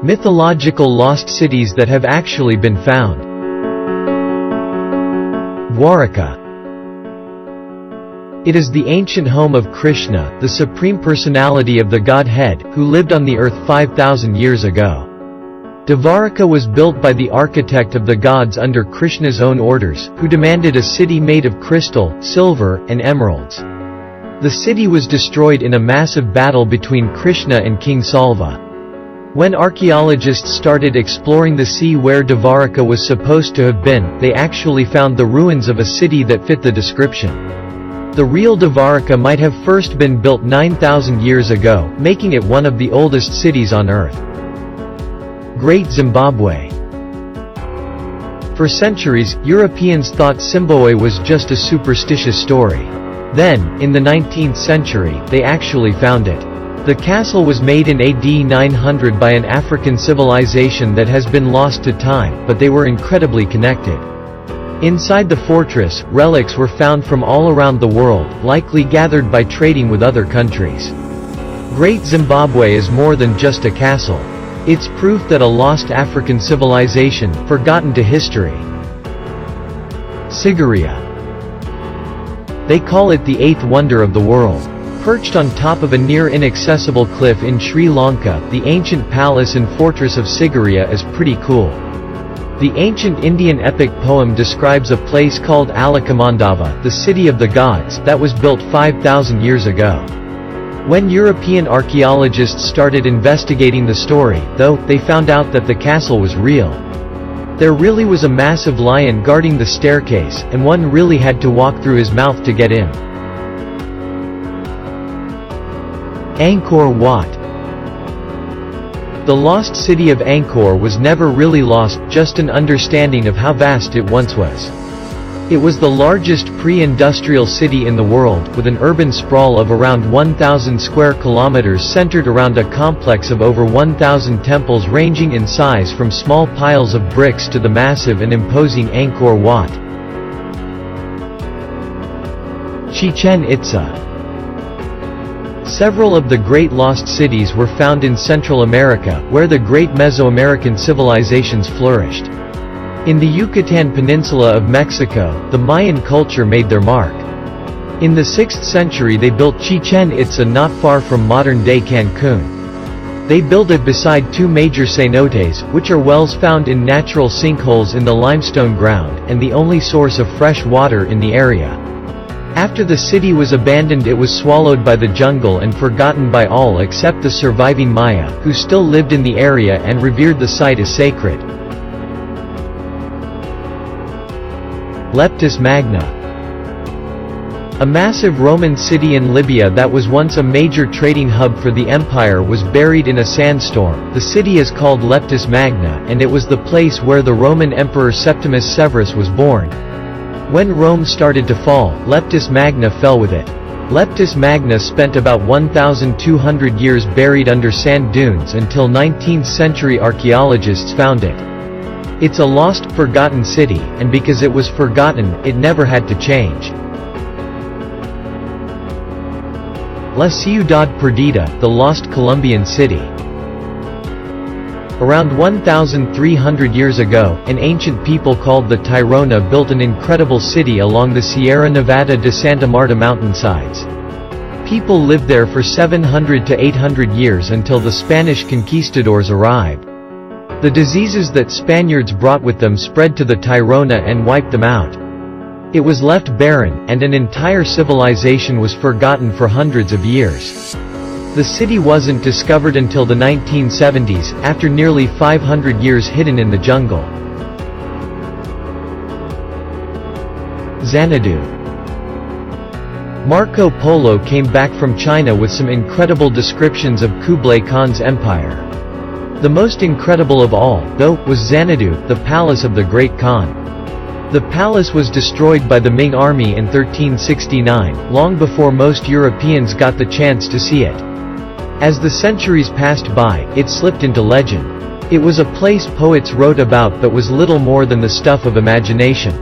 Mythological lost cities that have actually been found. Dwarka. It is the ancient home of Krishna, the supreme personality of the Godhead, who lived on the earth 5,000 years ago. Dwarka was built by the architect of the gods under Krishna's own orders, who demanded a city made of crystal, silver, and emeralds. The city was destroyed in a massive battle between Krishna and King Salva. When archaeologists started exploring the sea where Dwarka was supposed to have been, they actually found the ruins of a city that fit the description. The real Dwarka might have first been built 9,000 years ago, making it one of the oldest cities on earth. Great Zimbabwe. For centuries, Europeans thought Zimbabwe was just a superstitious story. Then, in the 19th century, they actually found it. The castle was made in AD 900 by an African civilization that has been lost to time, but they were incredibly connected. Inside the fortress, relics were found from all around the world, likely gathered by trading with other countries. Great Zimbabwe is more than just a castle. It's proof that a lost African civilization, forgotten to history. Sigiriya. They call it the eighth wonder of the world. Perched on top of a near-inaccessible cliff in Sri Lanka, the ancient palace and fortress of Sigiriya is pretty cool. The ancient Indian epic poem describes a place called Alakamandava, the city of the gods, that was built 5,000 years ago. When European archaeologists started investigating the story, though, they found out that the castle was real. There really was a massive lion guarding the staircase, and one really had to walk through his mouth to get in. Angkor Wat. The lost city of Angkor was never really lost, just an understanding of how vast it once was. It was the largest pre-industrial city in the world, with an urban sprawl of around 1,000 square kilometers centered around a complex of over 1,000 temples ranging in size from small piles of bricks to the massive and imposing Angkor Wat. Chichen Itza. Several of the great lost cities were found in Central America, where the great Mesoamerican civilizations flourished. In the Yucatan Peninsula of Mexico, the Mayan culture made their mark. In the 6th century they built Chichen Itza not far from modern-day Cancun. They built it beside two major cenotes, which are wells found in natural sinkholes in the limestone ground, and the only source of fresh water in the area. After the city was abandoned, it was swallowed by the jungle and forgotten by all except the surviving Maya, who still lived in the area and revered the site as sacred. Leptis Magna. A massive Roman city in Libya that was once a major trading hub for the empire was buried in a sandstorm. The city is called Leptis Magna, and it was the place where the Roman Emperor Septimus Severus was born. When Rome started to fall, Leptis Magna fell with it. Leptis Magna spent about 1,200 years buried under sand dunes until 19th century archaeologists found it. It's a lost, forgotten city, and because it was forgotten, it never had to change. La Ciudad Perdida, the lost Colombian city. Around 1,300 years ago, an ancient people called the Tirona built an incredible city along the Sierra Nevada de Santa Marta mountainsides. People lived there for 700 to 800 years until the Spanish conquistadors arrived. The diseases that Spaniards brought with them spread to the Tirona and wiped them out. It was left barren, and an entire civilization was forgotten for hundreds of years. The city wasn't discovered until the 1970s, after nearly 500 years hidden in the jungle. Xanadu. Marco Polo came back from China with some incredible descriptions of Kublai Khan's empire. The most incredible of all, though, was Xanadu, the palace of the Great Khan. The palace was destroyed by the Ming army in 1369, long before most Europeans got the chance to see it. As the centuries passed by, it slipped into legend. It was a place poets wrote about but was little more than the stuff of imagination.